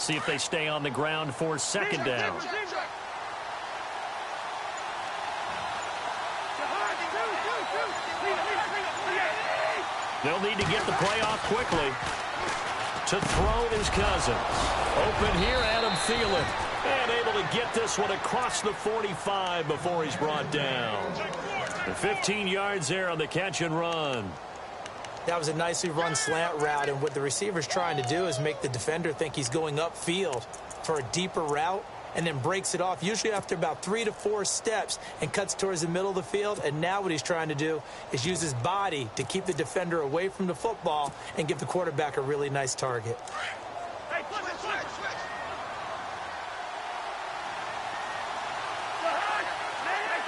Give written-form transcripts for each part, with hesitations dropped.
See if they stay on the ground for second down. They'll need to get the play off quickly. To throw is Cousins. Open here, Adam Thielen. And able to get this one across the 45 before he's brought down. And 15 yards there on the catch and run. That was a nicely run slant route, and what the receiver's trying to do is make the defender think he's going upfield for a deeper route, and then breaks it off, usually after about 3 to 4 steps, and cuts towards the middle of the field. And now what he's trying to do is use his body to keep the defender away from the football and give the quarterback a really nice target.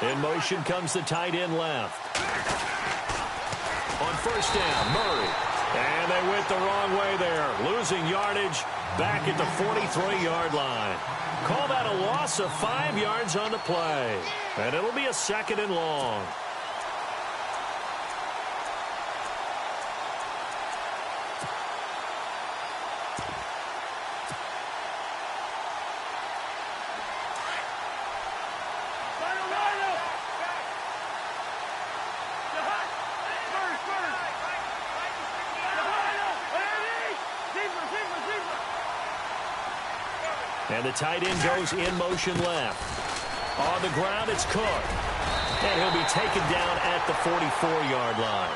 In motion comes the tight end left. On first down, Murray. And they went the wrong way there. Losing yardage back at the 43-yard line. Call that a loss of 5 yards on the play. And it'll be a second and long. And the tight end goes in motion left. On the ground, it's Cook. And he'll be taken down at the 44-yard line.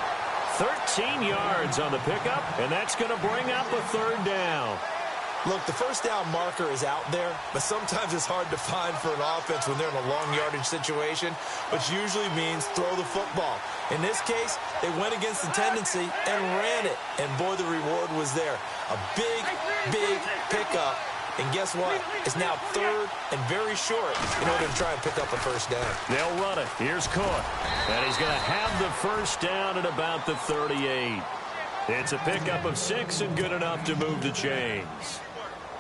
13 yards on the pickup, and that's going to bring up a third down. Look, the first down marker is out there, but sometimes it's hard to find for an offense when they're in a long yardage situation, which usually means throw the football. In this case, they went against the tendency and ran it, and boy, the reward was there. A big, big pickup. And guess what? It's now third and very short in order to try and pick up a first down. They'll run it. Here's Cook. And he's going to have the first down at about the 38. It's a pickup of 6 and good enough to move the chains.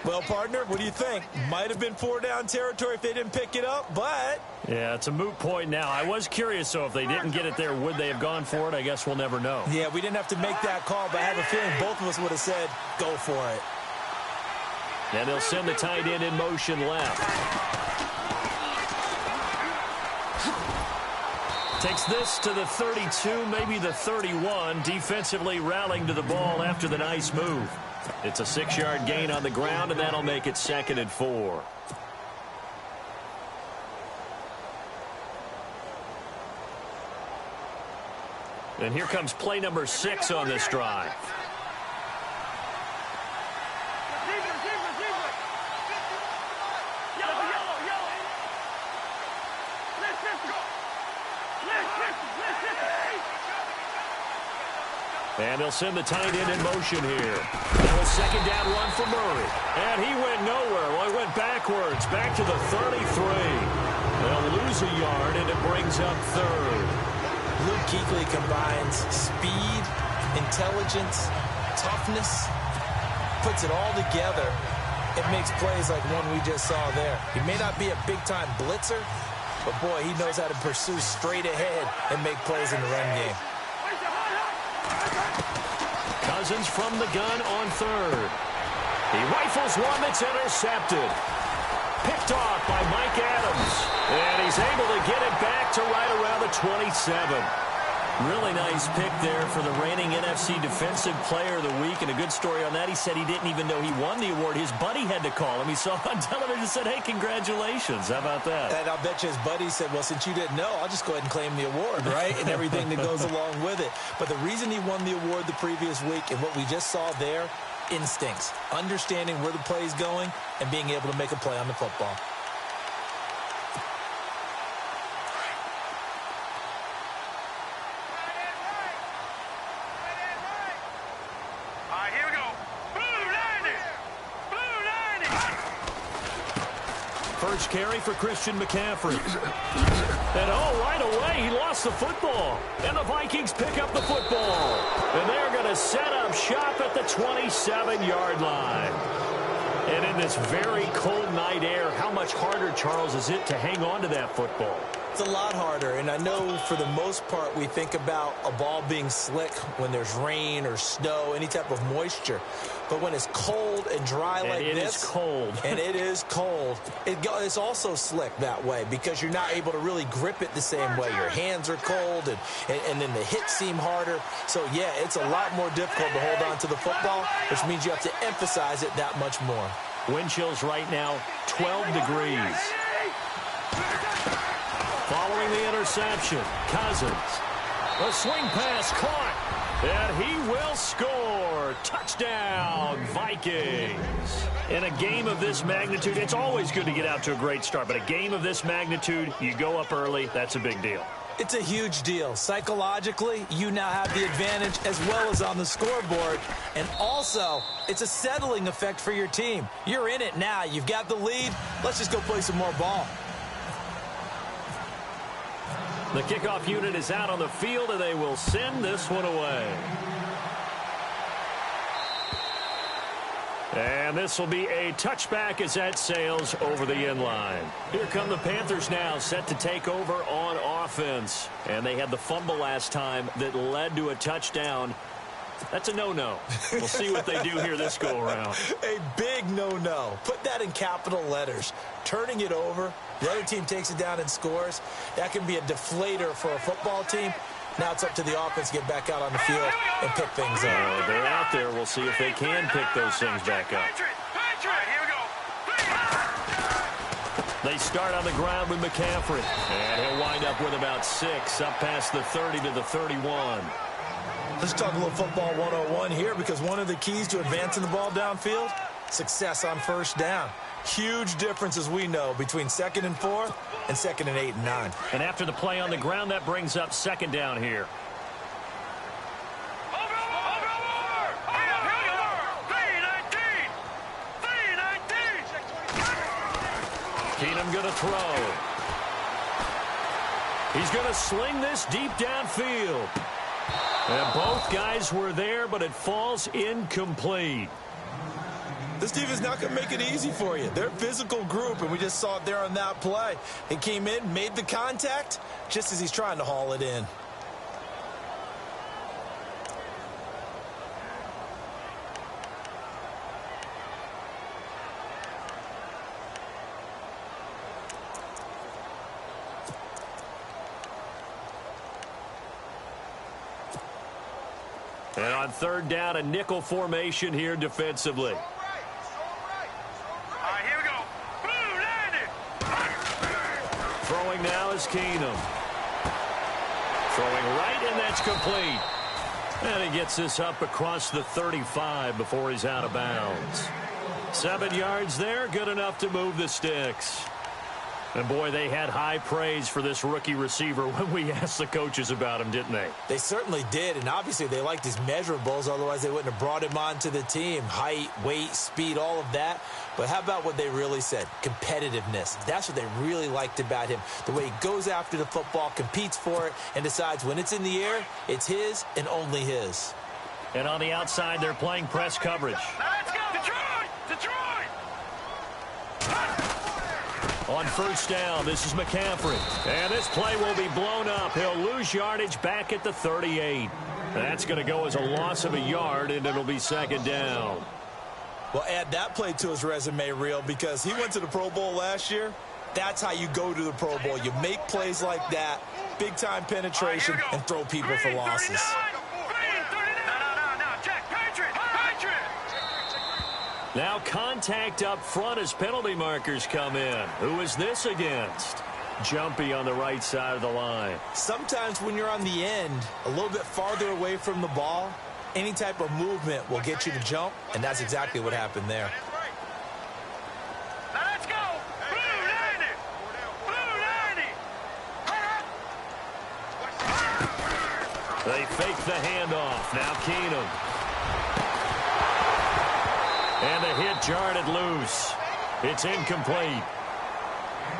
Well, partner, what do you think? Might have been 4-down territory if they didn't pick it up, but... Yeah, it's a moot point now. I was curious, so if they didn't get it there, would they have gone for it? I guess we'll never know. Yeah, we didn't have to make that call, but I have a feeling both of us would have said, go for it. And they'll send the tight end in motion left. Takes this to the 32, maybe the 31. Defensively rallying to the ball after the nice move. It's a 6-yard gain on the ground, and that'll make it 2nd and 4. And here comes play number 6 on this drive. And they'll send the tight end in motion here. Now a second down run for Murray. And he went nowhere. Well, he went backwards, back to the 33. They'll lose a yard, and it brings up third. Luke Kuechly combines speed, intelligence, toughness, puts it all together. It makes plays like one we just saw there. He may not be a big-time blitzer, but, boy, he knows how to pursue straight ahead and make plays in the run game. Cousins from the gun on third. He rifles one that's intercepted. Picked off by Mike Adams. And he's able to get it back to right around the 27. Really nice pick there for the reigning NFC Defensive Player of the Week. And a good story on that. He said he didn't even know he won the award. His buddy had to call him. He saw on television and said, hey, congratulations. How about that? And I'll bet you his buddy said, well, since you didn't know, I'll just go ahead and claim the award, right? And everything that goes along with it. But the reason he won the award the previous week and what we just saw there, instincts, understanding where the play is going and being able to make a play on the football. First carry for Christian McCaffrey. And, right away, he lost the football. And the Vikings pick up the football. And they're going to set up shop at the 27-yard line. And in this very cold night air, how much harder, Charles, is it to hang on to that football? It's a lot harder, and I know for the most part we think about a ball being slick when there's rain or snow, any type of moisture. But when it's cold and dry like this, it is cold. and it is cold, it's also slick that way because you're not able to really grip it the same way. Your hands are cold, and then the hits seem harder. So, yeah, it's a lot more difficult to hold on to the football, which means you have to emphasize it that much more. Wind chills right now, 12 degrees. Following the interception, Cousins. A swing pass caught, and he will score. Touchdown, Vikings. In a game of this magnitude, it's always good to get out to a great start, but a game of this magnitude, you go up early, that's a big deal. It's a huge deal. Psychologically, you now have the advantage as well as on the scoreboard. And also, it's a settling effect for your team. You're in it now. You've got the lead. Let's just go play some more ball. The kickoff unit is out on the field, and they will send this one away. And this will be a touchback as that sails over the end line. Here come the Panthers now, set to take over on offense. And they had the fumble last time that led to a touchdown. That's a no-no. We'll see what they do here this go-around. A big no-no. Put that in capital letters. Turning it over, the other team takes it down and scores. That can be a deflator for a football team. Now it's up to the offense to get back out on the field and pick things up. They're out there. We'll see if they can pick those things back up. They start on the ground with McCaffrey. And he'll wind up with about 6, up past the 30 to the 31. Let's talk a little football 101 here, because one of the keys to advancing the ball downfield, success on first down. Huge difference, as we know, between 2nd and 4 and 2nd and 8 and 9. And after the play on the ground, that brings up 2nd down here. Keenum going to throw. He's going to sling this deep downfield. And both guys were there, but it falls incomplete. This team is not going to make it easy for you. They're a physical group, and we just saw it there on that play. He came in, made the contact, just as he's trying to haul it in. And on 3rd down, a nickel formation here defensively. Throwing now is Keenum. Throwing right, and that's complete. And he gets this up across the 35 before he's out of bounds. 7 yards there, good enough to move the sticks. And, boy, they had high praise for this rookie receiver when we asked the coaches about him, didn't they? They certainly did, and obviously they liked his measurables. Otherwise, they wouldn't have brought him onto the team. Height, weight, speed, all of that. But how about what they really said? Competitiveness. That's what they really liked about him. The way he goes after the football, competes for it, and decides when it's in the air, it's his and only his. And on the outside, they're playing press coverage. Let's go! Detroit! Detroit! On 1st down, this is McCaffrey. And this play will be blown up. He'll lose yardage back at the 38. That's going to go as a loss of a yard, and it'll be 2nd down. Well, add that play to his resume reel, because he went to the Pro Bowl last year. That's how you go to the Pro Bowl. You make plays like that, big-time penetration, and throw people for losses. Now contact up front as penalty markers come in. Who is this against? Jumpy on the right side of the line. Sometimes when you're on the end, a little bit farther away from the ball, any type of movement will get you to jump, and that's exactly what happened there. Let's go! Blue 90! Blue 90! They fake the handoff. Now Keenum. And the hit jarred loose. It's incomplete.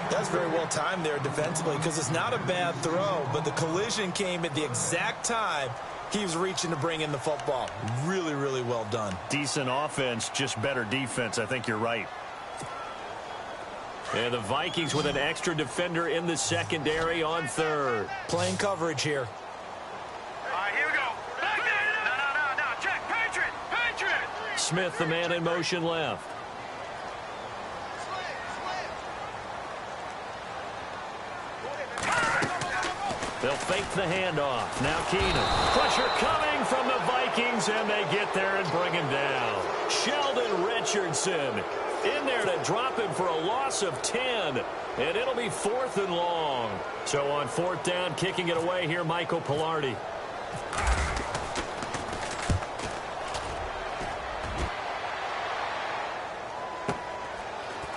That's very well timed there defensively, because it's not a bad throw, but the collision came at the exact time he was reaching to bring in the football. Really, really well done. Decent offense, just better defense. I think you're right. And the Vikings with an extra defender in the secondary on third. Playing coverage here. All right, here we go. Back there. No. Check. Patriot. Smith, the man in motion left. They'll fake the handoff. Now Keenum. Pressure coming from the Vikings, and they get there and bring him down. Sheldon Richardson in there to drop him for a loss of 10, and it'll be 4th and long. So on 4th down, kicking it away here, Michael Pilardi.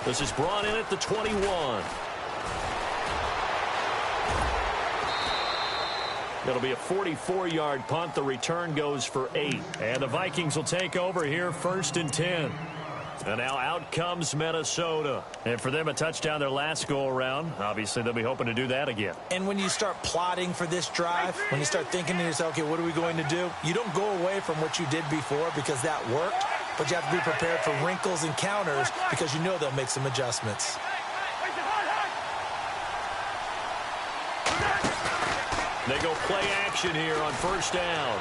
This is brought in at the 21. It'll be a 44-yard punt. The return goes for 8. And the Vikings will take over here 1st and 10. And now out comes Minnesota. And for them, a touchdown their last go-around. Obviously, they'll be hoping to do that again. And when you start plotting for this drive, when you start thinking to yourself, okay, what are we going to do? You don't go away from what you did before because that worked. But you have to be prepared for wrinkles and counters because you know they'll make some adjustments. They go play action here on 1st down.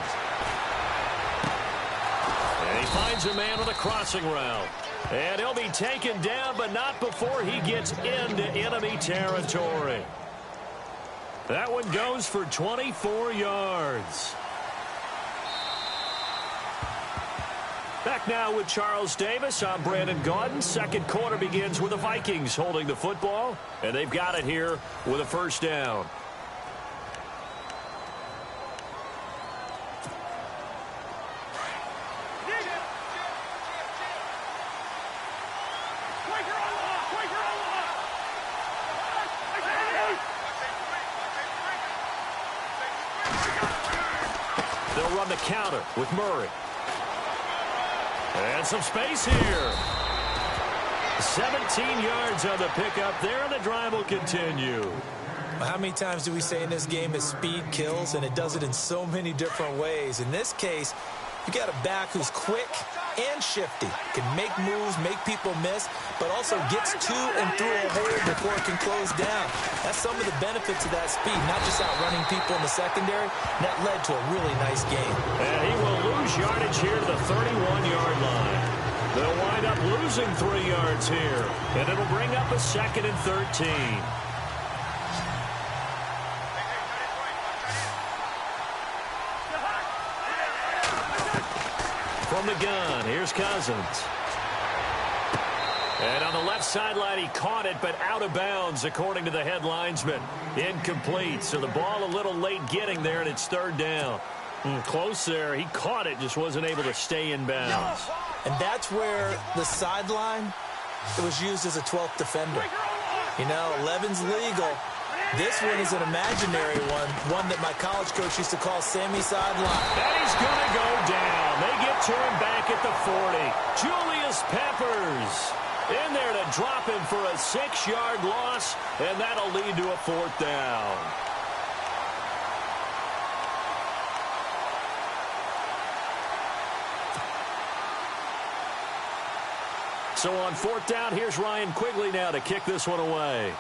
And he finds a man with a crossing route. And he'll be taken down, but not before he gets into enemy territory. That one goes for 24 yards. Back now with Charles Davis. I'm Brandon Gaudin. Second quarter begins with the Vikings holding the football. And they've got it here with a 1st down. They'll run the counter with Murray. And some space here. 17 yards on the pickup there, and the drive will continue. Well, how many times do we say in this game is speed kills, and it does it in so many different ways. In this case, you got a back who's quick and shifty, can make moves, make people miss, but also gets to and through a hole before it can close down. That's some of the benefits of that speed, not just outrunning people in the secondary. And that led to a really nice game. And he will lose yardage here to the 31-yard line. They'll wind up losing 3 yards here, and it'll bring up a 2nd and 13. From the gun, here's Cousins. And on the left sideline, he caught it, but out of bounds, according to the head linesman. Incomplete, so the ball a little late getting there, and it's 3rd down. Close there. He caught it, just wasn't able to stay in bounds. And that's where the sideline, it was used as a 12th defender. You know, 11's legal. This one is an imaginary one that my college coach used to call Sammy Sideline. And he's going to go down. They get to him back at the 40. Julius Peppers in there to drop him for a 6-yard loss, and that'll lead to a 4th down. So on 4th down, here's Ryan Quigley now to kick this one away.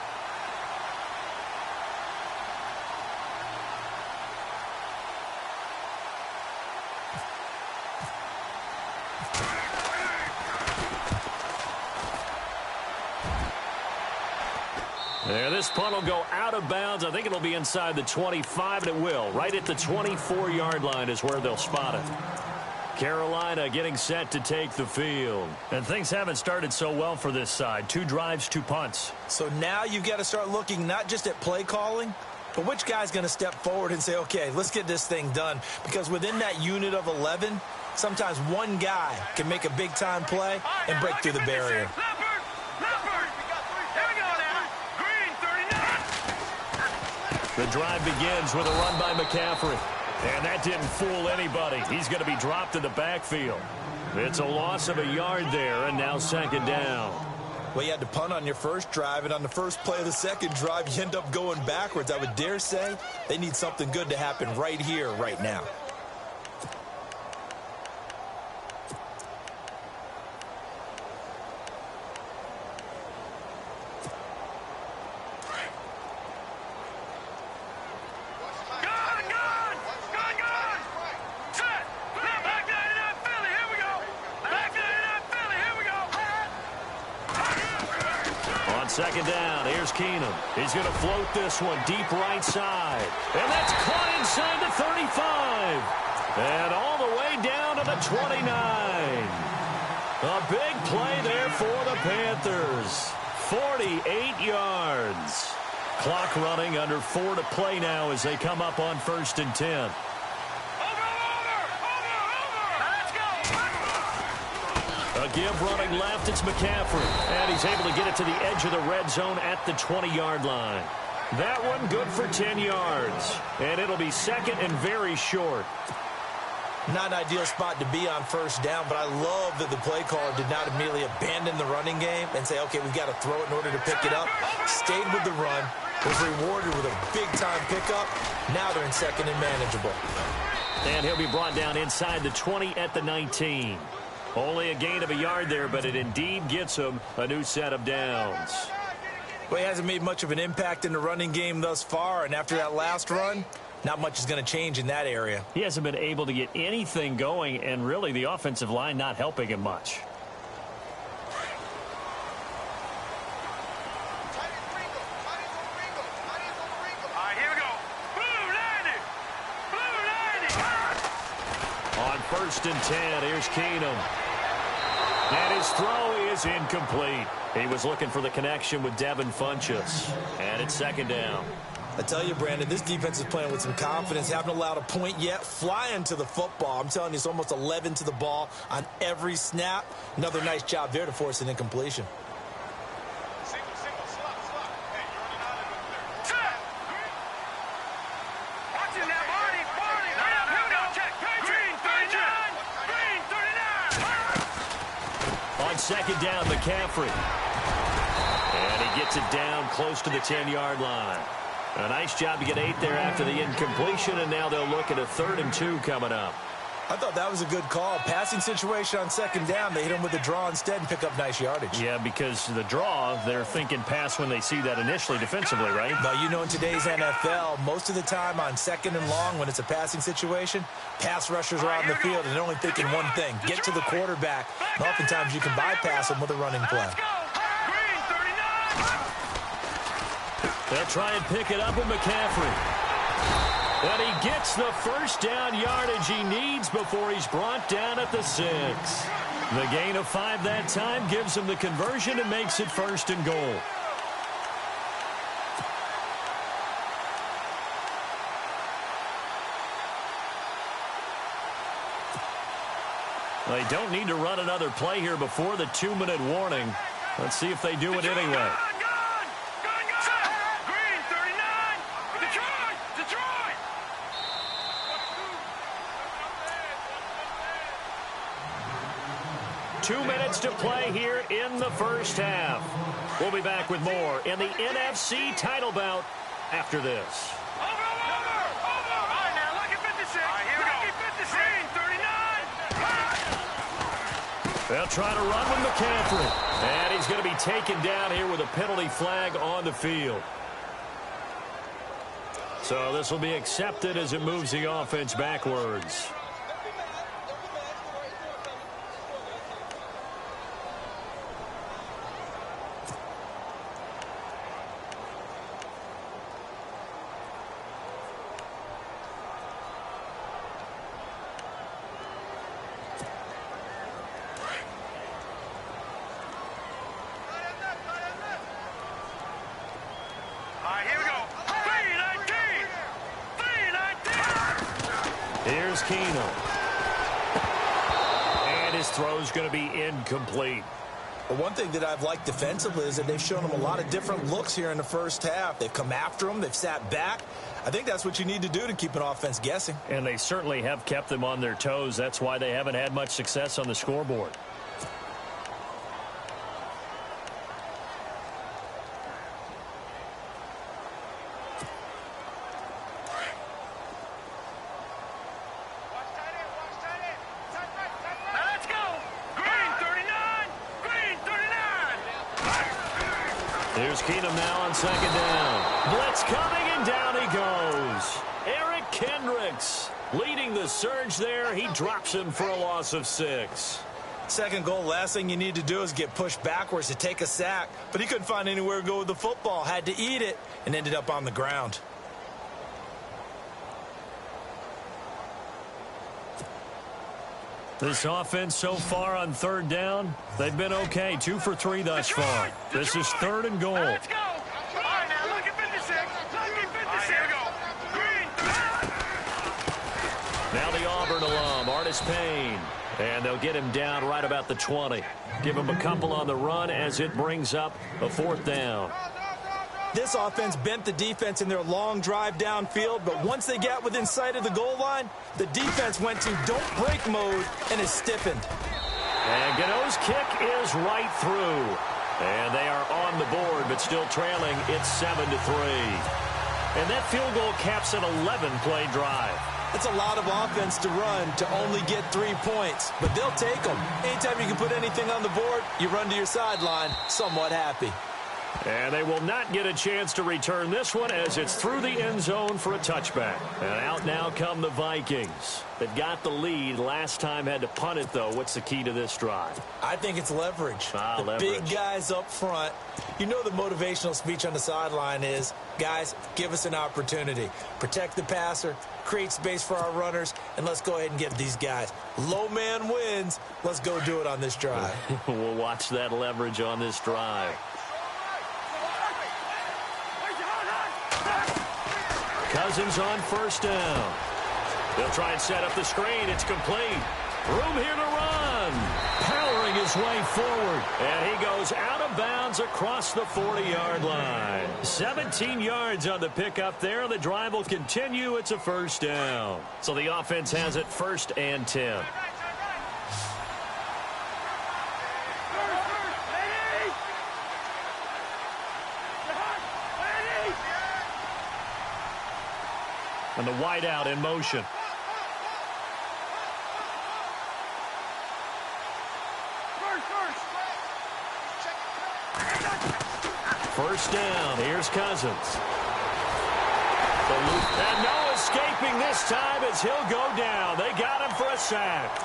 There, this punt will go out of bounds. I think it'll be inside the 25, and it will. Right at the 24-yard line is where they'll spot it. Carolina getting set to take the field. And things haven't started so well for this side. 2 drives, 2 punts. So now you've got to start looking not just at play calling, but which guy's going to step forward and say, okay, let's get this thing done. Because within that unit of 11, sometimes one guy can make a big-time play and break through the barrier. The drive begins with a run by McCaffrey. And that didn't fool anybody. He's going to be dropped in the backfield. It's a loss of a yard there, and now 2nd down. Well, you had to punt on your first drive, and on the first play of the second drive, you end up going backwards. I would dare say they need something good to happen right here, right now. second down, here's Keenum. He's going to float this one deep right side. And that's caught inside the 35. And all the way down to the 29. A big play there for the Panthers. 48 yards. Clock running, under 4 to play now as they come up on 1st and 10. A give running left, it's McCaffrey. And he's able to get it to the edge of the red zone at the 20-yard line. That one good for 10 yards. And it'll be second and very short. Not an ideal spot to be on 1st down, but I love that the play caller did not immediately abandon the running game and say, okay, we've got to throw it in order to pick it up. Stayed with the run, was rewarded with a big-time pickup. Now they're in second and manageable. And he'll be brought down inside the 20 at the 19. Only a gain of a yard there, but it indeed gets him a new set of downs. Well, he hasn't made much of an impact in the running game thus far, and after that last run, not much is going to change in that area. He hasn't been able to get anything going, and really the offensive line not helping him much. Here we go. Blue 90. On 1st and 10, here's Keenum. And his throw is incomplete. He was looking for the connection with Devin Funchess. And it's second down. I tell you, Brandon, this defense is playing with some confidence. Haven't allowed a point yet. Flying to the football. I'm telling you, it's almost 11 to the ball on every snap. Another nice job there to force an incompletion. Watching that Marty. Here we go. Check. Green 39. Green 39. On second down, McCaffrey. And he gets it down close to the 10-yard line. A nice job to get 8 there after the incompletion, and now they'll look at a 3rd and 2 coming up. I thought that was a good call. Passing situation on second down. They hit him with a draw instead and pick up nice yardage. Yeah, because the draw, they're thinking pass when they see that initially defensively, right? But you know, in today's NFL, most of the time on second and long, when it's a passing situation, pass rushers are out in the field and they're only thinking one thing, get to the quarterback. And oftentimes you can bypass them with a running play. They'll try and pick it up with McCaffrey. And he gets the first down yardage he needs before he's brought down at the 6. The gain of 5 that time gives him the conversion and makes it 1st and goal. They don't need to run another play here before the 2-minute warning. Let's see if they do it anyway. 2 minutes to play here in the first half. We'll be back with more in the NFC title bout after this. Over. All right, now look at 56. Here we go. 56. Green 39. They'll try to run with McCaffrey. And he's going to be taken down here with a penalty flag on the field. So this will be accepted as it moves the offense backwards. Here's Keenum. And his throw's going to be incomplete. But one thing that I've liked defensively is that they've shown him a lot of different looks here in the first half. They've come after him. They've sat back. I think that's what you need to do to keep an offense guessing. And they certainly have kept them on their toes. That's why they haven't had much success on the scoreboard. Here's Keenum now on second down. Blitz coming, and down he goes. Eric Kendricks leading the surge there. He drops him for a loss of 6. Second goal, last thing you need to do is get pushed backwards to take a sack. But he couldn't find anywhere to go with the football, had to eat it, and ended up on the ground. This offense so far on third down, they've been okay. 2 for 3 thus far. This is 3rd and goal. Let's go. All right, now look at 56. Look at 56. Here we go. Green. Now the Auburn alum, Artis Payne. And they'll get him down right about the 20. Give him a couple on the run as it brings up a 4th down. This offense bent the defense in their long drive downfield, but once they got within sight of the goal line, the defense went to don't break mode and is stiffened. And Gano's kick is right through. And they are on the board, but still trailing. It's 7-3. And that field goal caps an 11-play drive. It's a lot of offense to run to only get 3 points, but they'll take them. Anytime you can put anything on the board, you run to your sideline somewhat happy. And they will not get a chance to return this one as it's through the end zone for a touchback. And out now come the Vikings. They've got the lead. Last time had to punt it, though. What's the key to this drive? I think it's leverage. The leverage. Big guys up front. You know the motivational speech on the sideline is, guys, give us an opportunity. Protect the passer, create space for our runners, and let's go ahead and get these guys. Low man wins. Let's go do it on this drive. We'll watch that leverage on this drive. Cousins on 1st down. They'll try and set up the screen. It's complete. Room here to run. Powering his way forward. And he goes out of bounds across the 40-yard line. 17 yards on the pickup there. The drive will continue. It's a 1st down. So the offense has it 1st and 10. And the wideout in motion. First down. Here's Cousins. And no escaping this time as he'll go down. They got him for a sack.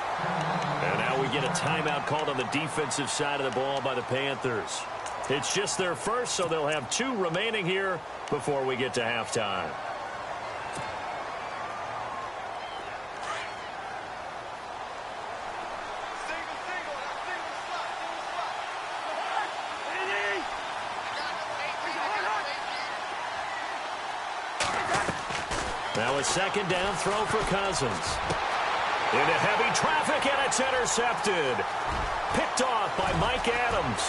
And now we get a timeout called on the defensive side of the ball by the Panthers. It's just their first, so they'll have 2 remaining here before we get to halftime. Now a 2nd down throw for Cousins. Into heavy traffic, and it's intercepted. Picked off by Mike Adams.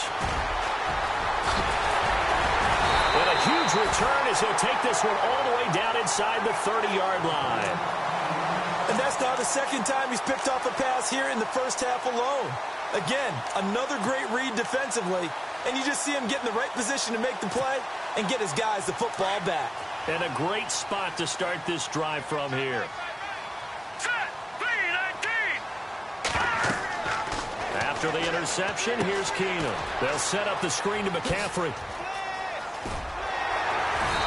And a huge return as he'll take this one all the way down inside the 30-yard line. And that's now the 2nd time he's picked off a pass here in the first half alone. Again, another great read defensively, and you just see him get in the right position to make the play and get his guys the football back. And a great spot to start this drive from here. Set. 3-19. After the interception, here's Keenum. They'll set up the screen to McCaffrey.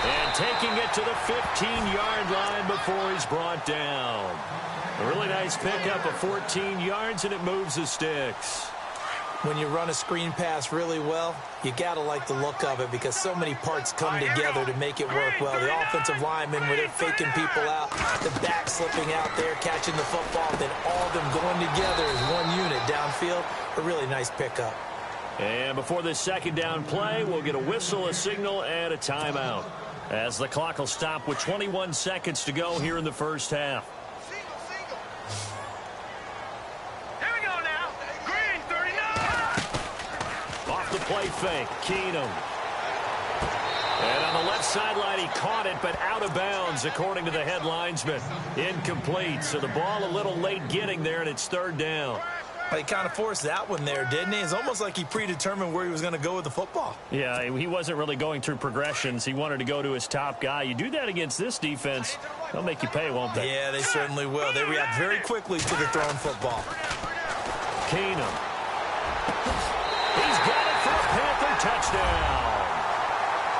And taking it to the 15-yard line before he's brought down. A really nice pickup of 14 yards, and it moves the sticks. When you run a screen pass really well, you got to like the look of it because so many parts come together to make it work well. The offensive linemen, where they're faking people out, the back slipping out there, catching the football, then all of them going together as one unit downfield. A really nice pickup. And before this 2nd down play, we'll get a whistle, a signal, and a timeout, as the clock will stop with 21 seconds to go here in the first half. Play fake, Keenum. And on the left sideline, he caught it, but out of bounds, according to the head linesman. Incomplete, so the ball a little late getting there, and it's 3rd down. Well, he kind of forced that one there, didn't he? It's almost like he predetermined where he was going to go with the football. Yeah, he wasn't really going through progressions. He wanted to go to his top guy. You do that against this defense, they'll make you pay, won't they? Yeah, they certainly will. They react very quickly to the thrown football. Keenum. He's got it for a Panther touchdown.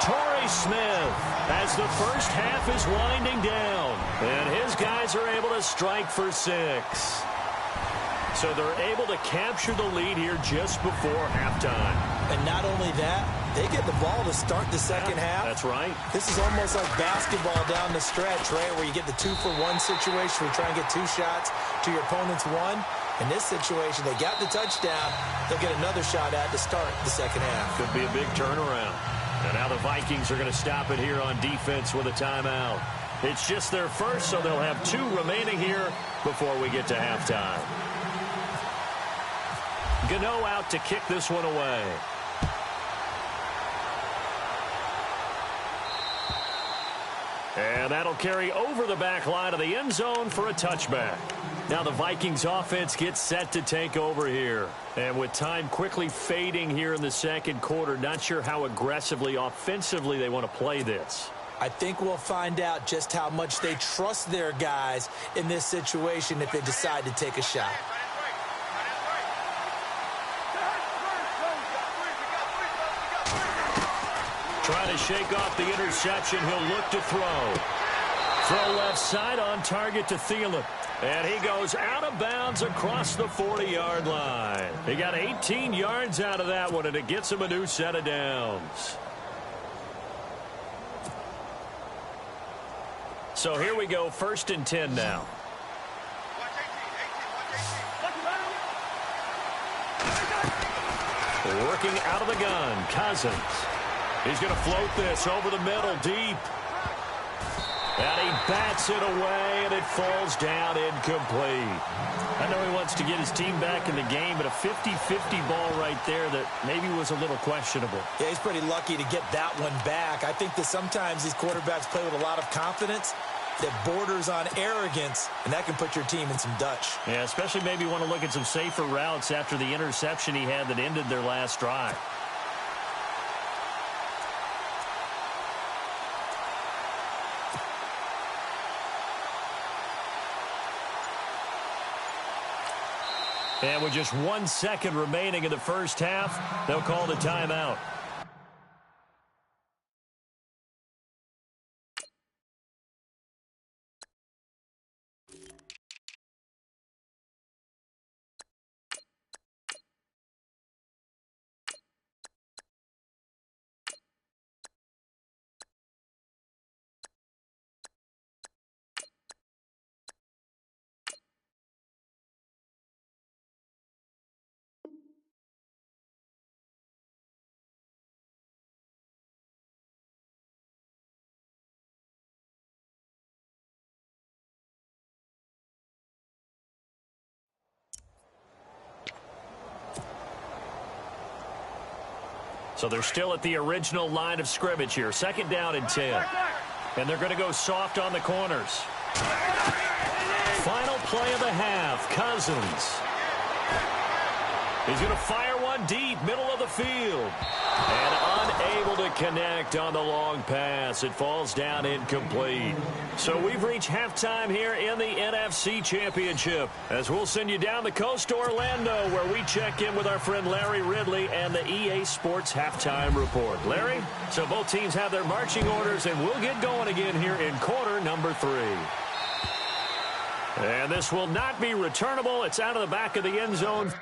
Torrey Smith, as the first half is winding down, and his guys are able to strike for 6. So they're able to capture the lead here just before halftime. And not only that, they get the ball to start the second half. That's right. This is almost like basketball down the stretch, right, where you get the 2-for-1 situation where you try and get 2 shots to your opponent's 1. In this situation, they got the touchdown. They'll get another shot at to start the second half. Could be a big turnaround. And now the Vikings are going to stop it here on defense with a timeout. It's just their first, so they'll have 2 remaining here before we get to halftime. Gano out to kick this one away. And that'll carry over the back line of the end zone for a touchback. Now the Vikings offense gets set to take over here. And with time quickly fading here in the second quarter, not sure how aggressively, offensively they want to play this. I think we'll find out just how much they trust their guys in this situation if they decide to take a shot. Trying to shake off the interception. He'll look to throw. Throw left side on target to Thielen. And he goes out of bounds across the 40-yard line. He got 18 yards out of that one, and it gets him a new set of downs. So here we go, 1st and 10 now. Working out of the gun, Cousins. He's going to float this over the middle, deep. And he bats it away, and it falls down incomplete. I know he wants to get his team back in the game, but a 50-50 ball right there that maybe was a little questionable. Yeah, he's pretty lucky to get that one back. I think that sometimes these quarterbacks play with a lot of confidence that borders on arrogance, and that can put your team in some Dutch. Yeah, especially maybe want to look at some safer routes after the interception he had that ended their last drive. And with just 1 second remaining in the first half, they'll call the timeout. So they're still at the original line of scrimmage here. 2nd down and 10. And they're going to go soft on the corners. Final play of the half, Cousins. He's going to fire one deep, middle of the field. And unable to connect on the long pass. It falls down incomplete. So we've reached halftime here in the NFC Championship, as we'll send you down the coast to Orlando, where we check in with our friend Larry Ridley and the EA Sports Halftime Report. Larry, so both teams have their marching orders, and we'll get going again here in quarter number 3. And this will not be returnable. It's out of the back of the end zone.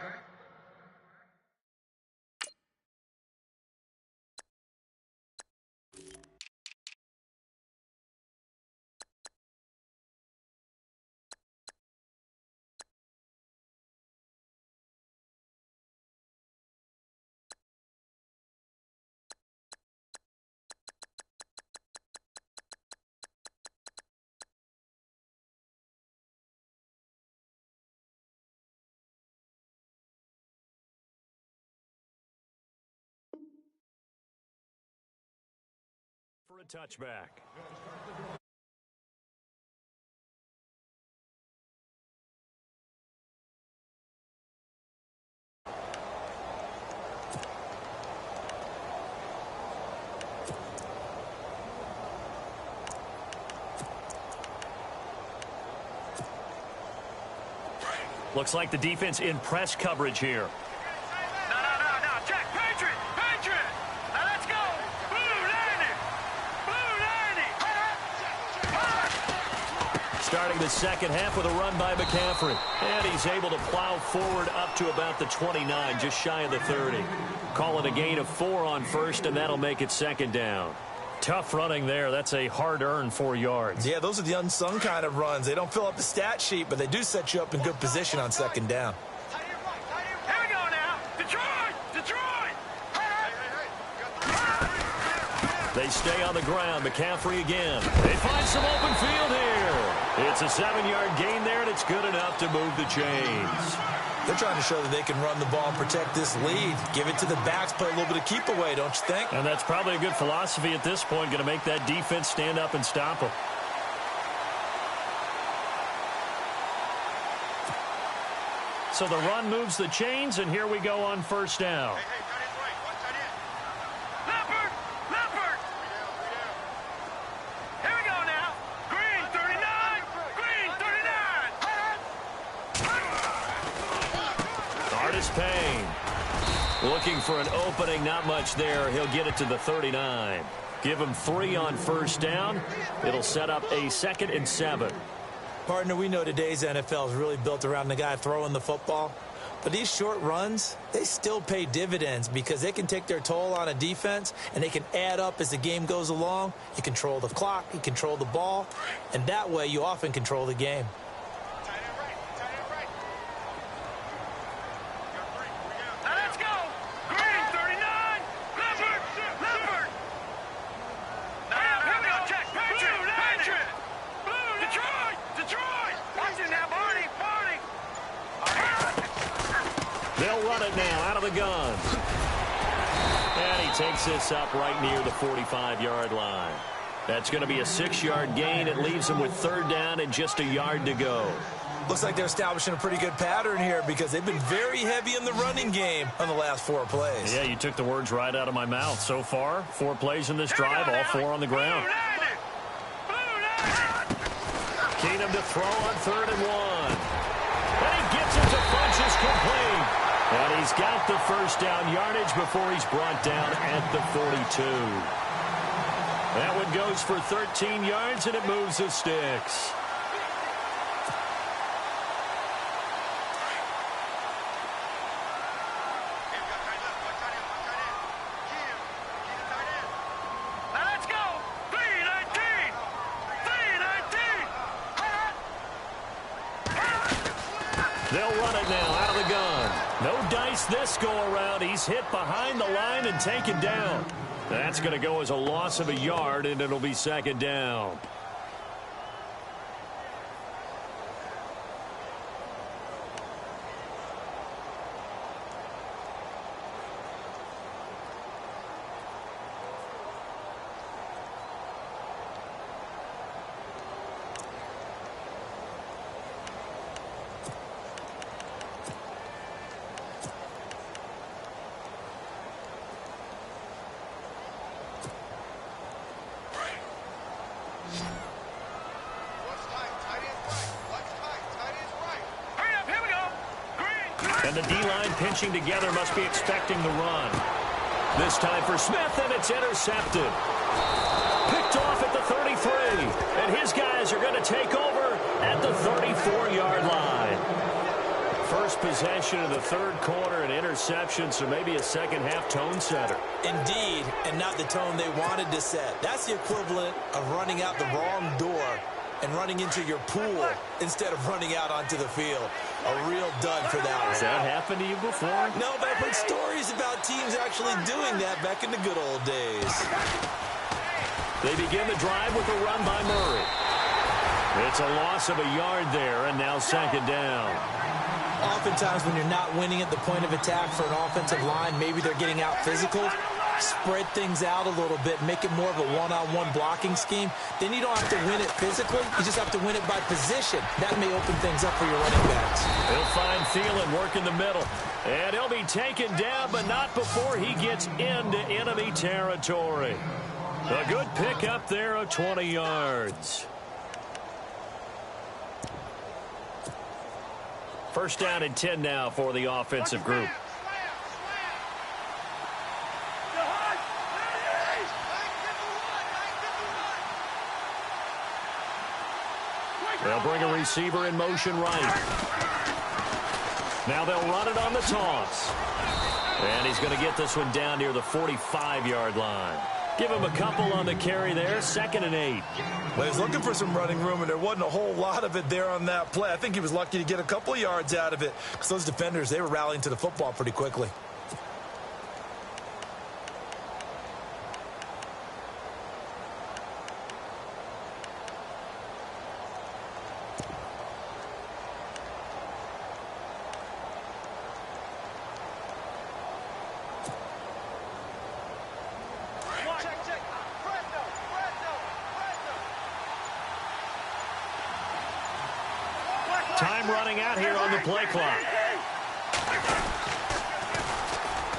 For a touchback. Looks like the defense in press coverage here. No. Check. Patriot. Now let's go. Blue 90. Starting the second half with a run by McCaffrey. And he's able to plow forward up to about the 29, just shy of the 30. Call it a gain of 4 on first, and that'll make it second down. Tough running there. That's a hard-earned 4 yards. Yeah, those are the unsung kind of runs. They don't fill up the stat sheet, but they do set you up in good position on second down. Here we go now. Detroit! Detroit! They stay on the ground. McCaffrey again. They find some open field here. It's a 7-yard gain there, and it's good enough to move the chains. They're trying to show that they can run the ball and protect this lead. Give it to the backs, play a little bit of keep away, don't you think? And that's probably a good philosophy at this point, going to make that defense stand up and stop them. So the run moves the chains, and here we go on first down. Leopard! Leopard! Here we go now. Green 39! Green 39! Artis Payne looking for an opening. Not much there. He'll get it to the 39. Give him 3 on first down. It'll set up a 2nd and 7. Partner, we know today's NFL is really built around the guy throwing the football. But these short runs, they still pay dividends because they can take their toll on a defense, and they can add up as the game goes along. You control the clock, you control the ball, and that way you often control the game. Now let's go. Green 39! Leopard! Leopard! Now here we go. Check. Patriot! Patriot! Blue! Detroit! Detroit! Watch it now, Barney! Barney! They'll run it now out of the gun. And he takes this up right near the 45-yard line. That's going to be a 6-yard gain. It leaves him with 3rd down and just a yard to go. Looks like they're establishing a pretty good pattern here because they've been very heavy in the running game on the last 4 plays. Yeah, you took the words right out of my mouth. So far, 4 plays in this drive, all 4 on the ground. Keenum to throw on 3rd and 1. And he gets it to Funchess complete. And he's got the first down yardage before he's brought down at the 42. That one goes for 13 yards, and it moves the sticks. Now let's go. 319! 319! They'll run it now out of the gun. No dice this go-around. He's hit behind the line and taken down. That's going to go as a loss of a yard, and it'll be 2nd down. And the D-line pinching together must be expecting the run. This time for Smith, and it's intercepted. Picked off at the 33. And his guys are going to take over at the 34-yard line. First possession of the 3rd quarter, an interception, so maybe a second-half tone setter. Indeed, and not the tone they wanted to set. That's the equivalent of running out the wrong door and running into your pool instead of running out onto the field. A real dud for that one. Has that happened to you before? No, but I've heard stories about teams actually doing that back in the good old days. They begin the drive with a run by Murray. It's a loss of a yard there, and now 2nd down. Oftentimes when you're not winning at the point of attack for an offensive line, maybe they're getting out physical, spread things out a little bit, make it more of a one-on-one blocking scheme. Then you don't have to win it physically. You just have to win it by position. That may open things up for your running backs. He'll find Thielen work in the middle. And he'll be taken down, but not before he gets into enemy territory. A good pickup there of 20 yards. First down and 10 now for the offensive group. They'll bring a receiver in motion right. Now they'll run it on the toss. And he's going to get this one down near the 45-yard line. Give him a couple on the carry there, 2nd and 8. Well, he was looking for some running room, and there wasn't a whole lot of it there on that play. I think he was lucky to get a couple of yards out of it because those defenders, they were rallying to the football pretty quickly. Time running out here on the play clock.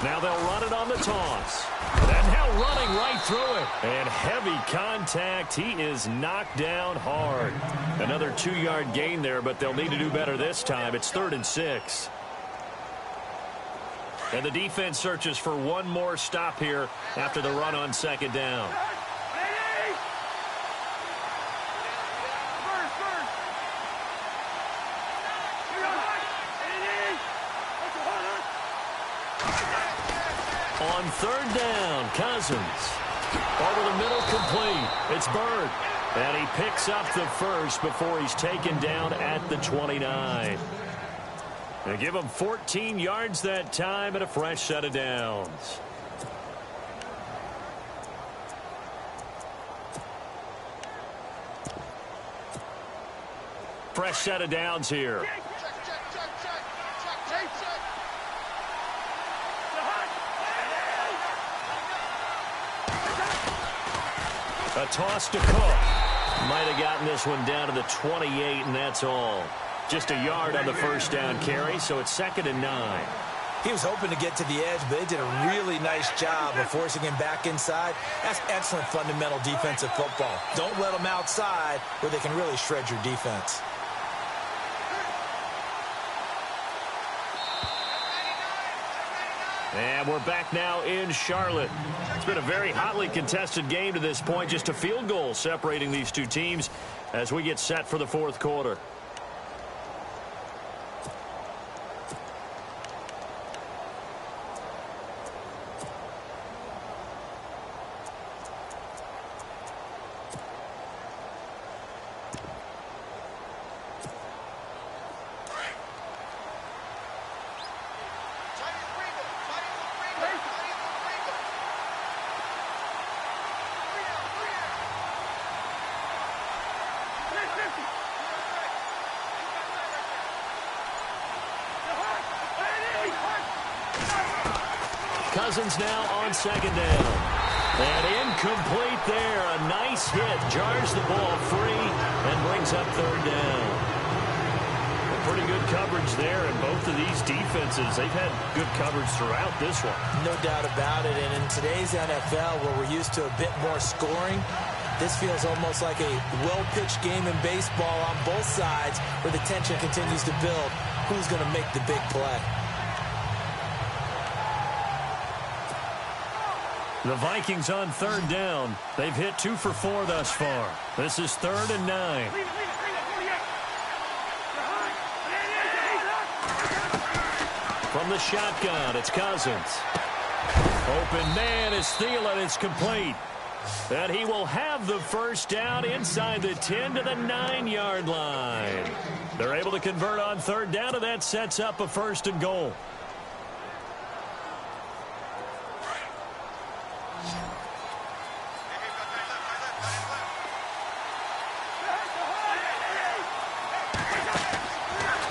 Now they'll run it on the toss. And now running right through it. And heavy contact. He is knocked down hard. Another 2-yard gain there, but they'll need to do better this time. It's 3rd and 6. And the defense searches for one more stop here after the run on 2nd down. On 3rd down, Cousins. Over the middle, complete. It's Bird. And he picks up the first before he's taken down at the 29. They give him 14 yards that time and a fresh set of downs. Fresh set of downs here. A toss to Cook. Might have gotten this one down to the 28, and that's all. Just a yard on the first down carry, so it's 2nd and 9. He was hoping to get to the edge, but they did a really nice job of forcing him back inside. That's excellent fundamental defensive football. Don't let them outside where they can really shred your defense. And we're back now in Charlotte. It's been a very hotly contested game to this point. Just a field goal separating these two teams as we get set for the 4th quarter. Cousins now on 2nd down. And incomplete there. A nice hit. Jars the ball free and brings up 3rd down. Pretty good coverage there, and both of these defenses, they've had good coverage throughout this one. No doubt about it. And in today's NFL, where we're used to a bit more scoring, this feels almost like a well-pitched game in baseball on both sides where the tension continues to build. Who's going to make the big play? The Vikings on 3rd down. They've hit 2 for 4 thus far. This is 3rd and 9. From the shotgun, it's Cousins. Open man is Thielen. It's complete. And he will have the first down inside the 10 to the 9-yard line. They're able to convert on 3rd down, and that sets up a 1st and goal.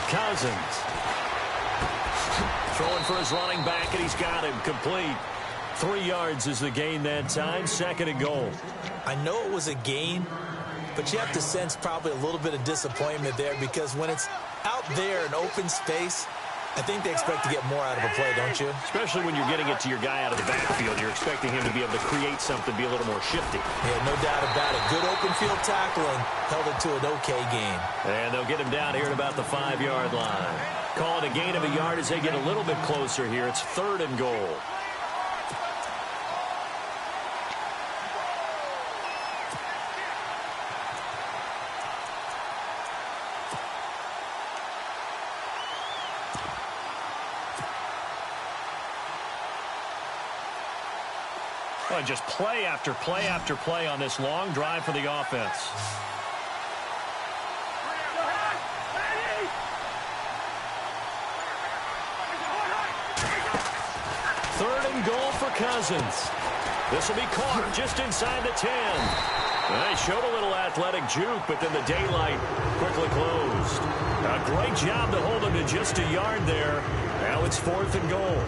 Cousins throwing for his running back, and he's got him complete. 3 yards is the gain that time. 2nd and goal. I know it was a gain, but you have to sense probably a little bit of disappointment there, because when it's out there in open space, I think they expect to get more out of a play, don't you? Especially when you're getting it to your guy out of the backfield. You're expecting him to be able to create something, be a little more shifty. Yeah, no doubt about it. Good open field tackling, held it to an okay gain. And they'll get him down here at about the 5-yard line. Call it a gain of a yard as they get a little bit closer here. It's 3rd and goal. Well, just play after play after play on this long drive for the offense. Third and goal for Cousins. This will be caught just inside the 10. They showed a little athletic juke, but then the daylight quickly closed. A great job to hold him to just a yard there. Now it's 4th and goal.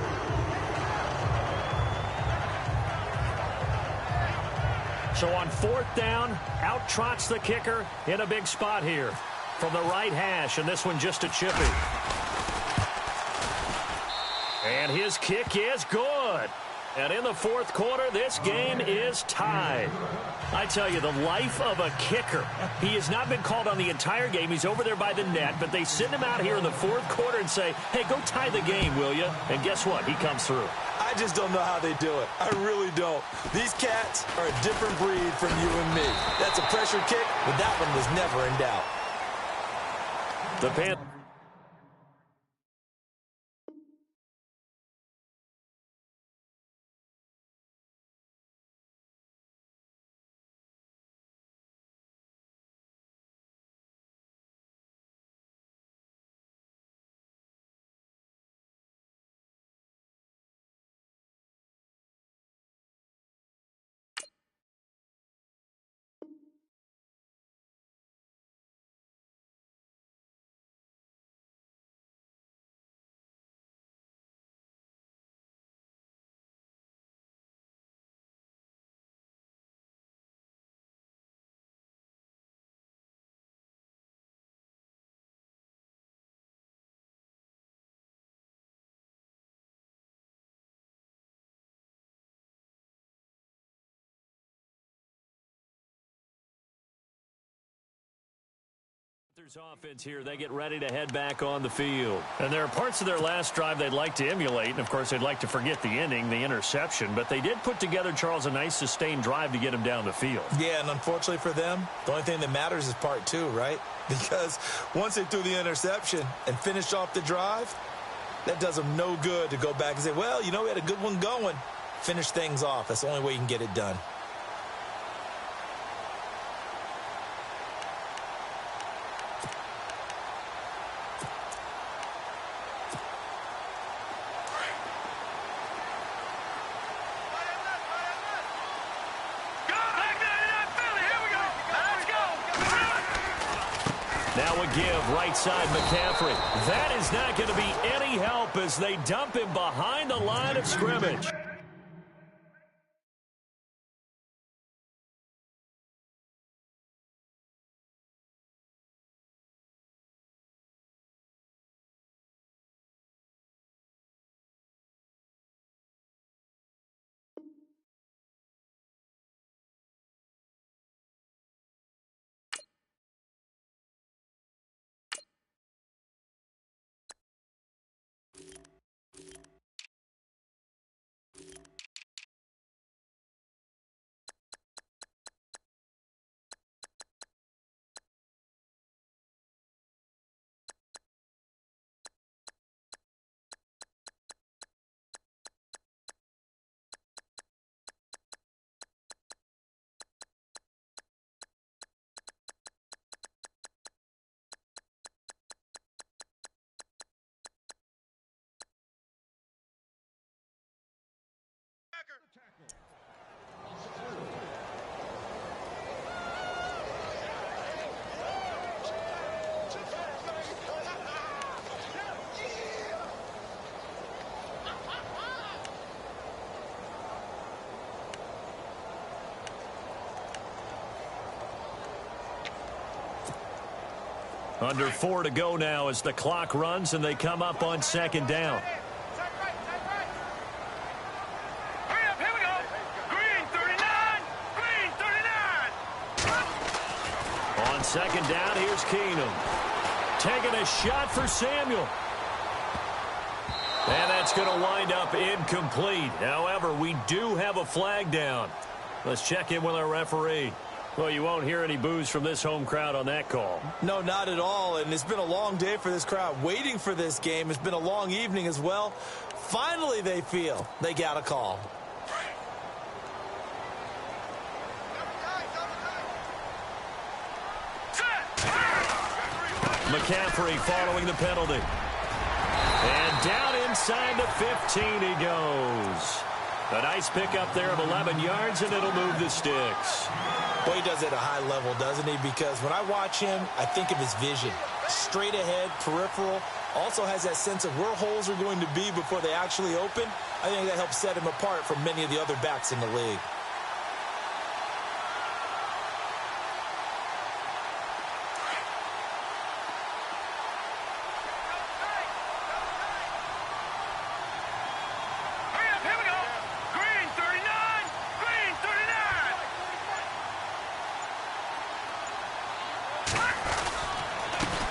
So on 4th down, out trots the kicker in a big spot here from the right hash, and this one just a chippy. And his kick is good. And in the 4th quarter, this game is tied. I tell you, the life of a kicker. He has not been called on the entire game. He's over there by the net, but they send him out here in the 4th quarter and say, hey, go tie the game, will you? And guess what? He comes through. I just don't know how they do it. I really don't. These cats are a different breed from you and me. That's a pressure kick, but that one was never in doubt. The Panthers. Offense here, they get ready to head back on the field. And there are parts of their last drive they'd like to emulate, and of course they'd like to forget the ending, the interception, but they did put together, Charles, a nice sustained drive to get him down the field. Yeah, and unfortunately for them, the only thing that matters is part 2, right? Because once they threw the interception and finished off the drive, that does them no good to go back and say, well, you know, we had a good one going. Finish things off. That's the only way you can get it done. Now a give right side McCaffrey. That is not going to be any help as they dump him behind the line of scrimmage. Under 4 to go now as the clock runs and they come up on 2nd down. Hurry up, here we go. Green 39. Green 39. On 2nd down, here's Keenum. Taking a shot for Samuel. And that's going to wind up incomplete. However, we do have a flag down. Let's check in with our referee. Well, you won't hear any boos from this home crowd on that call. No, not at all. And it's been a long day for this crowd waiting for this game. It's been a long evening as well. Finally, they feel they got a call. McCaffrey following the penalty. And down inside the 15 he goes. A nice pickup there of 11 yards, and it'll move the sticks. Well, he does it at a high level, doesn't he? Because when I watch him, I think of his vision. Straight ahead, peripheral. Also has that sense of where holes are going to be before they actually open. I think that helps set him apart from many of the other backs in the league. Here we go. Green 39. Green 39.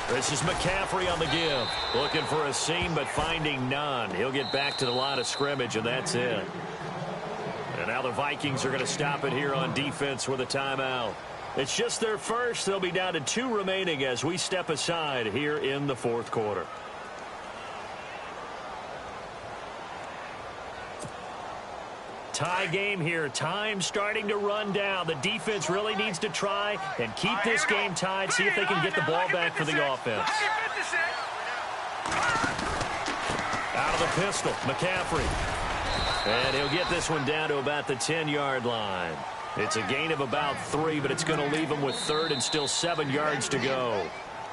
This is McCaffrey on the give. Looking for a seam, but finding none. He'll get back to the line of scrimmage, and that's it. And now the Vikings are going to stop it here on defense with a timeout. It's just their first. They'll be down to 2 remaining as we step aside here in the fourth quarter. Tie game here. Time starting to run down. The defense really needs to try and keep this game tied, see if they can get the ball back for the offense. Out of the pistol, McCaffrey. And he'll get this one down to about the 10-yard line. It's a gain of about 3, but it's going to leave him with 3rd and still 7 yards to go.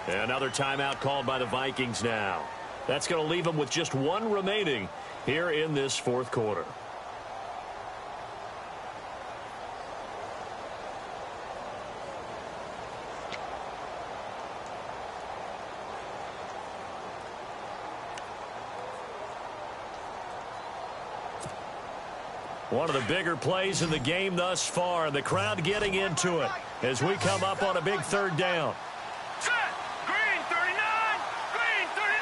Another timeout called by the Vikings now. That's going to leave him with just 1 remaining here in this fourth quarter. One of the bigger plays in the game thus far, and the crowd getting into it as we come up on a big 3rd down. Set. Green 39. Green 39.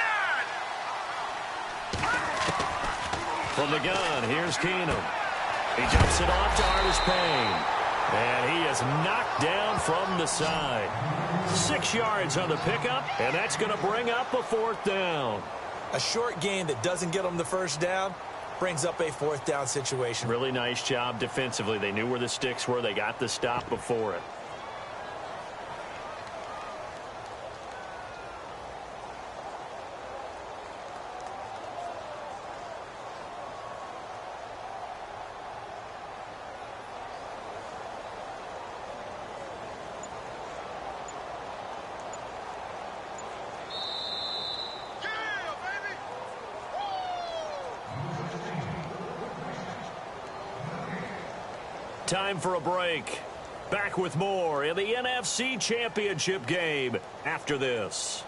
From the gun, here's Keenum. He jumps it off to Artis Payne. And he is knocked down from the side. 6 yards on the pickup, and that's going to bring up a 4th down. A short gain that doesn't get them the first down brings up a 4th down situation. Really nice job defensively. They knew where the sticks were. They got the stop before it. Time for a break. Back with more in the NFC Championship game after this.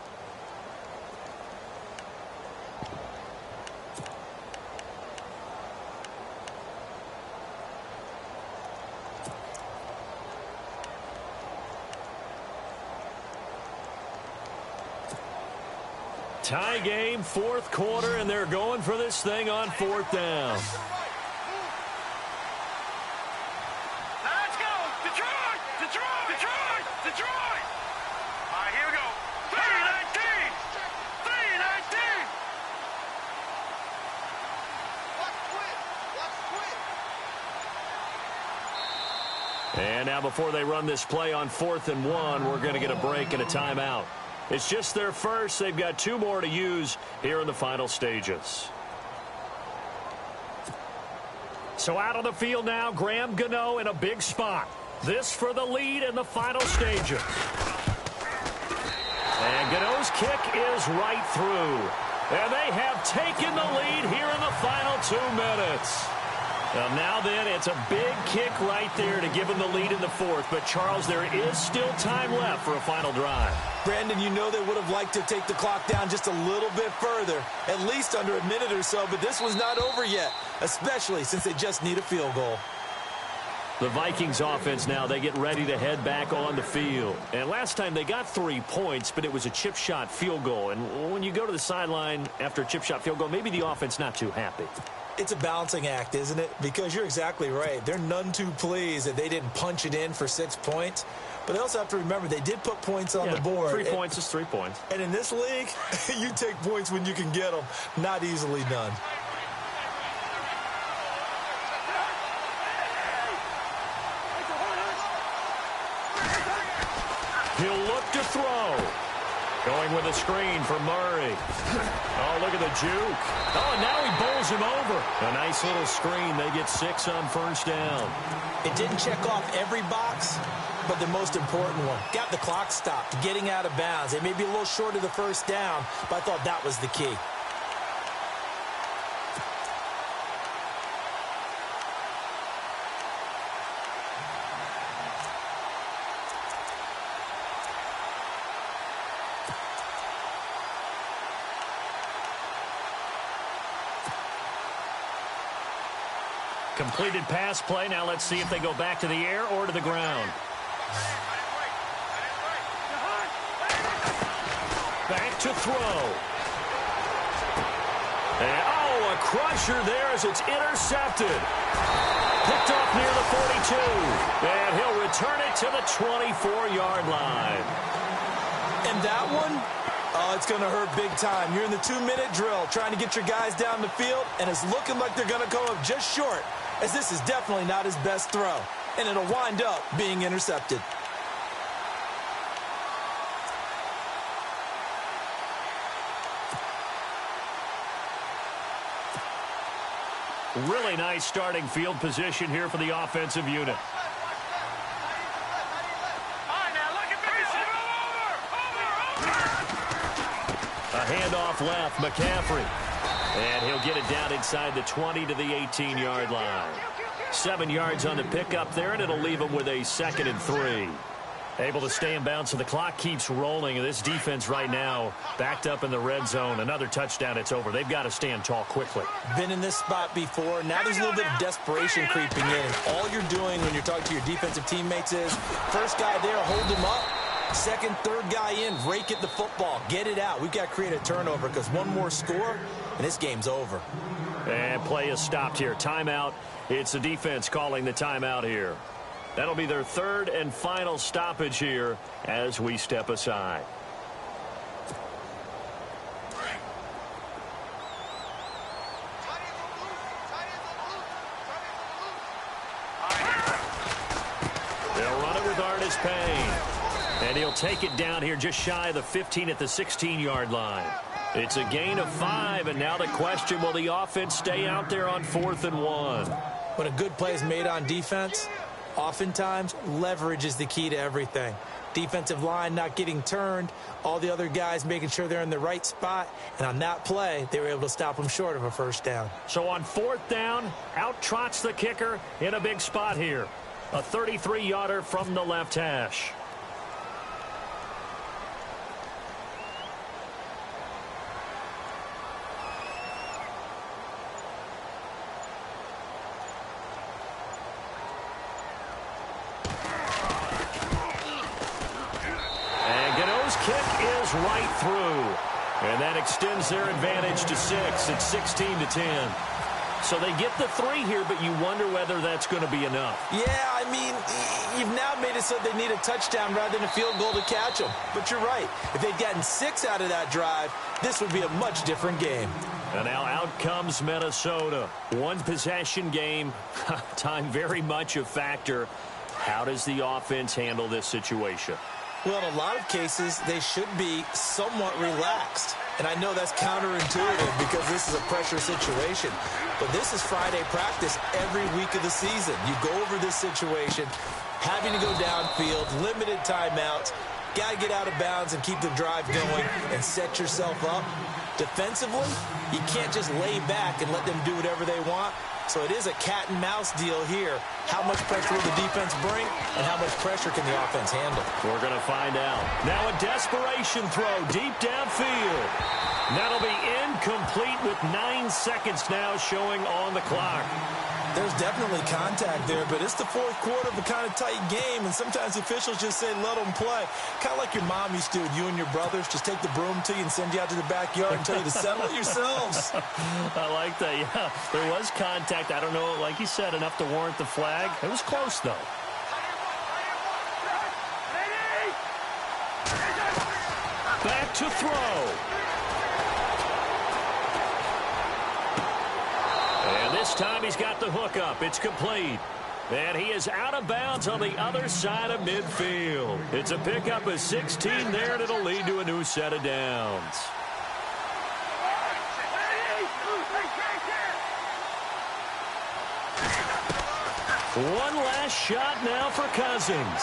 Tie game, 4th quarter, and they're going for this thing on 4th down. And now before they run this play on 4th and 1, we're going to get a break and a timeout. It's just their first. They've got 2 more to use here in the final stages. So out on the field now, Graham Gano in a big spot. This for the lead in the final stages. And Gano's kick is right through. And they have taken the lead here in the final 2 minutes. Well, now then, it's a big kick right there to give them the lead in the 4th. But, Charles, there is still time left for a final drive. Brandon, you know they would have liked to take the clock down just a little bit further, at least under a minute or so. But this one's not over yet, especially since they just need a field goal. The Vikings offense now, they get ready to head back on the field. And last time they got 3 points, but it was a chip shot field goal. And when you go to the sideline after a chip shot field goal, maybe the offense not too happy. It's a balancing act, isn't it? Because you're exactly right. They're none too pleased that they didn't punch it in for 6 points. But they also have to remember they did put points on the board. 3 points is 3 points. And in this league, you take points when you can get them. Not easily done. He'll look to throw. Going with a screen for Murray. Oh, look at the juke. Oh, and now he bowls him over. A nice little screen. They get 6 on first down. It didn't check off every box, but the most important one. Got the clock stopped, getting out of bounds. They may be a little short of the first down, but I thought that was the key. Completed pass play. Now let's see if they go back to the air or to the ground. Back to throw. And, oh, a crusher there as it's intercepted. Picked off near the 42. And he'll return it to the 24-yard line. And that one, oh, it's going to hurt big time. You're in the 2-minute drill trying to get your guys down the field, and it's looking like they're going to come up just short, as this is definitely not his best throw, and it'll wind up being intercepted. Really nice starting field position here for the offensive unit. A handoff left, McCaffrey. And he'll get it down inside the 20 to the 18-yard line. 7 yards on the pickup there, and it'll leave him with a 2nd and 3. Able to stay in bounds, so the clock keeps rolling. And this defense right now backed up in the red zone. Another touchdown, it's over. They've got to stand tall quickly. Been in this spot before. Now there's a little bit of desperation creeping in. All you're doing when you're talking to your defensive teammates is, first guy there, hold him up. Second, third guy in, rake at the football. Get it out. We've got to create a turnover because one more score, and this game's over. And play is stopped here. Timeout. It's the defense calling the timeout here. That'll be their 3rd and final stoppage here as we step aside. They'll run it with Artis Payne. And he'll take it down here just shy of the 15 at the 16-yard line. It's a gain of 5, and now the question, will the offense stay out there on 4th and 1? When a good play is made on defense, oftentimes leverage is the key to everything. Defensive line not getting turned, all the other guys making sure they're in the right spot, and on that play, they were able to stop them short of a first down. So on 4th down, out trots the kicker in a big spot here. A 33-yarder from the left hash. Right through, and that extends their advantage to 6. It's 16 to 10. So they get the 3 here, but you wonder whether that's going to be enough. Yeah, I mean, you've now made it so they need a touchdown rather than a field goal to catch them. But you're right. If they'd gotten 6 out of that drive, this would be a much different game. And now out comes Minnesota. 1 possession game. Time very much a factor. How does the offense handle this situation? Well, in a lot of cases, they should be somewhat relaxed. And I know that's counterintuitive because this is a pressure situation. But this is Friday practice every week of the season. You go over this situation, having to go downfield, limited timeouts, got to get out of bounds and keep the drive going and set yourself up. Defensively, you can't just lay back and let them do whatever they want. So it is a cat-and-mouse deal here. How much pressure will the defense bring, and how much pressure can the offense handle? We're going to find out. Now a desperation throw deep downfield. That'll be incomplete with 9 seconds now showing on the clock. There's definitely contact there, but it's the 4th quarter of a kind of tight game, and sometimes officials just say let them play. Kind of like your mom used to, you and your brothers, just take the broom to you and send you out to the backyard and tell you to settle it yourselves. I like that, yeah. There was contact. I don't know, like you said, enough to warrant the flag. It was close, though. Back to throw. And this time he's got the hook up. It's complete. And he is out of bounds on the other side of midfield. It's a pickup of 16 there, and it'll lead to a new set of downs. One last shot now for Cousins.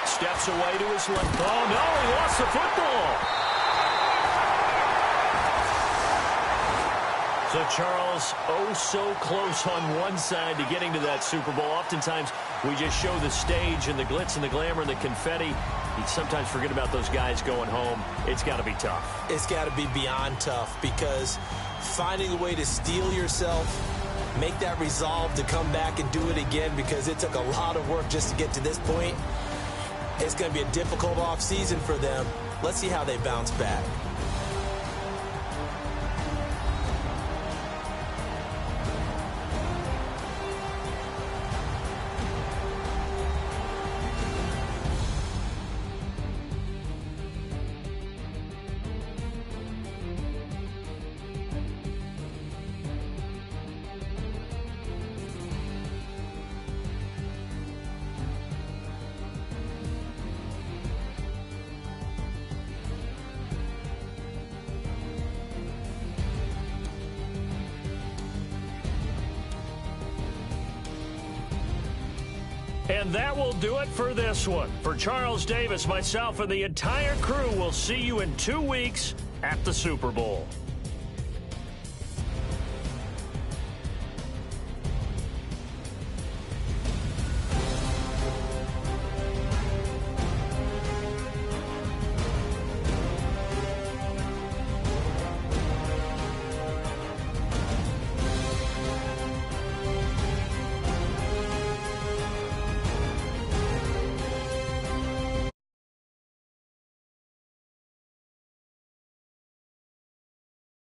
Steps away to his left. Oh, no, he lost the football. So, Charles, oh so close on one side to getting to that Super Bowl. Oftentimes, we just show the stage and the glitz and the glamour and the confetti. You sometimes forget about those guys going home. It's got to be tough. It's got to be beyond tough, because finding a way to steel yourself, make that resolve to come back and do it again, because it took a lot of work just to get to this point. It's going to be a difficult offseason for them. Let's see how they bounce back. And that will do it for this one. For Charles Davis, myself, and the entire crew, we'll see you in 2 weeks at the Super Bowl.